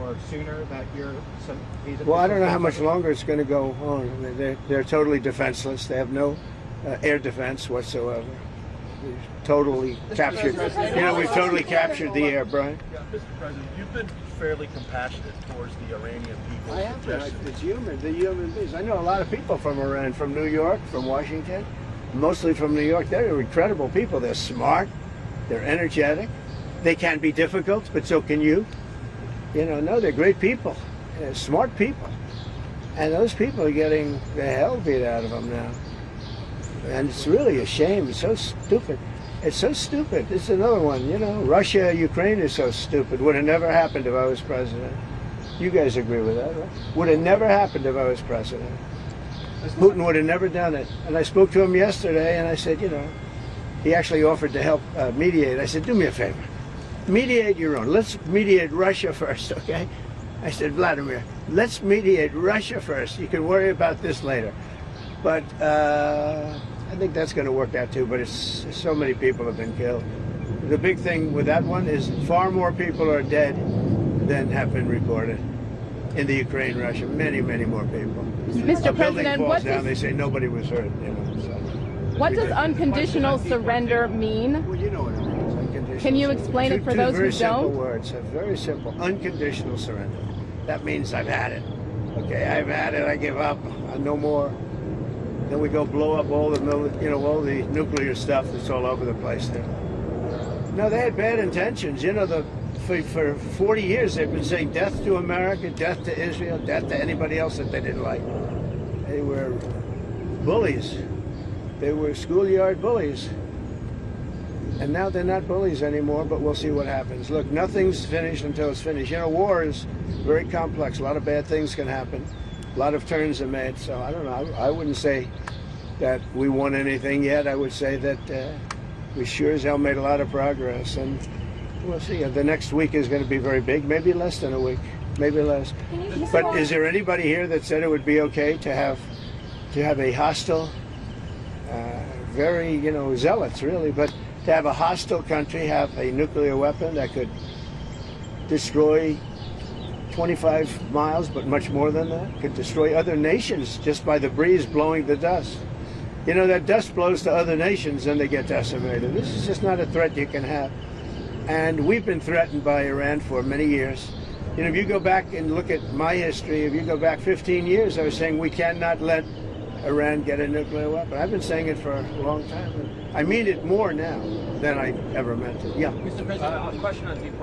or sooner that these Well, I don't know how much longer it's going to go on. I mean, they're totally defenseless. They have no air defense whatsoever. We've totally captured. You know, we've totally captured the air, Brian. Yeah, Mr. President, you've been fairly compassionate towards the Iranian people. I have been. It's human. The human beings. I know a lot of people from Iran, from New York, from Washington, mostly from New York. They're incredible people. They're smart. They're energetic. They can be difficult, but so can you. You know, no, they're great people. They're smart people. And those people are getting the hell beat out of them now. And it's really a shame. It's so stupid. It's so stupid. It's another one, you know. Russia, Ukraine is so stupid. Would have never happened if I was president. You guys agree with that, right? Would have never happened if I was president. Putin would have never done it. And I spoke to him yesterday, and I said, you know, he actually offered to help mediate. I said, do me a favor. Mediate your own. Let's mediate Russia first, okay? I said, Vladimir, let's mediate Russia first. You can worry about this later. But I think that's going to work out too, but it's so many people have been killed. The big thing with that one is far more people are dead than have been reported in the Ukraine, Russia. Many, many more people. Mr. President, falls down, they say nobody was hurt. You know, so. What does unconditional surrender mean? Well, you know what it means. Unconditional Can you surrender. explain it for those who Very simple don't? words. Very simple. Unconditional surrender. That means I've had it. Okay, I've had it. I give up. No more. Then we go blow up all the, all the nuclear stuff that's all over the place there. No, they had bad intentions. You know, for 40 years they've been saying death to America, death to Israel, death to anybody else that they didn't like. They were bullies. They were schoolyard bullies. And now they're not bullies anymore, but we'll see what happens. Look, nothing's finished until it's finished. You know, war is very complex. A lot of bad things can happen. A lot of turns are made, so I don't know. I wouldn't say that we won anything yet. I would say that we sure as hell made a lot of progress, and we'll see. The next week is going to be very big, maybe less than a week, maybe less. But is there anybody here that said it would be okay to have a hostile, very, zealots really, but to have a hostile country have a nuclear weapon that could destroy 25 miles, but much more than that, could destroy other nations just by the breeze blowing the dust. You know, that dust blows to other nations and they get decimated. This is just not a threat you can have. And we've been threatened by Iran for many years. You know, if you go back and look at my history, if you go back 15 years, I was saying we cannot let Iran get a nuclear weapon. I've been saying it for a long time. I mean it more now than I ever meant it. Yeah. Mr. President, a question on deportation.